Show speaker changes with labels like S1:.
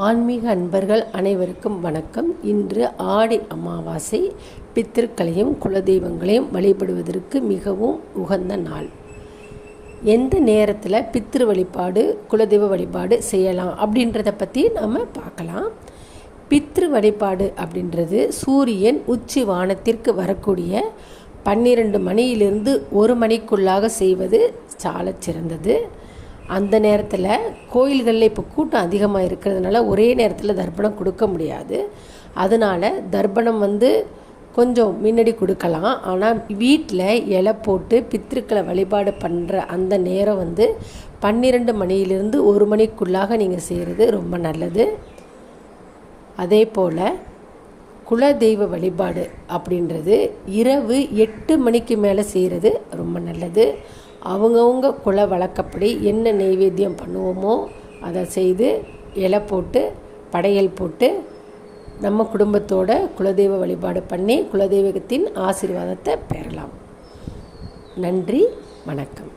S1: ஆன்மீக அன்பர்கள் அனைவருக்கும் வணக்கம். இன்று ஆடி அமாவாசை. பித்திருக்களையும் குலதெய்வங்களையும் வழிபடுவதற்கு மிகவும் உகந்த நாள். எந்த நேரத்தில் பித்திரு வழிபாடு குலதெய்வ வழிபாடு செய்யலாம் அப்படின்றத பற்றி நம்ம பார்க்கலாம். பித்திரு வழிபாடு அப்படின்றது சூரியன் உச்சி வானத்திற்கு வரக்கூடிய 12 மணியிலிருந்து 1 மணிக்குள்ளாக செய்வது சாலச் சிறந்தது. அந்த நேரத்தில் கோயில்களில் இப்போ கூட்டம் அதிகமாக இருக்கிறதுனால ஒரே நேரத்தில் தர்ப்பணம் கொடுக்க முடியாது. அதனால் தர்ப்பணம் கொஞ்சம் முன்னாடி கொடுக்கலாம். ஆனால் வீட்டில் இலை போட்டு பித்திருக்களை வழிபாடு பண்ணுற அந்த நேரம் 12 மணியிலிருந்து 1 மணிக்குள்ளாக நீங்கள் செய்கிறது ரொம்ப நல்லது. அதே போல் குலதெய்வ வழிபாடு அப்படின்றது இரவு 8 மணிக்கு மேலே செய்கிறது ரொம்ப நல்லது. அவங்கவுங்க குல வழக்கப்படி என்ன நெய்வேத்தியம் பண்ணுவோமோ அதை செய்து இலை போட்டு படையல் போட்டு நம்ம குடும்பத்தோட குலதெய்வ வழிபாடு பண்ணி குலதெய்வத்தின் ஆசீர்வாதத்தை பெறலாம். நன்றி, வணக்கம்.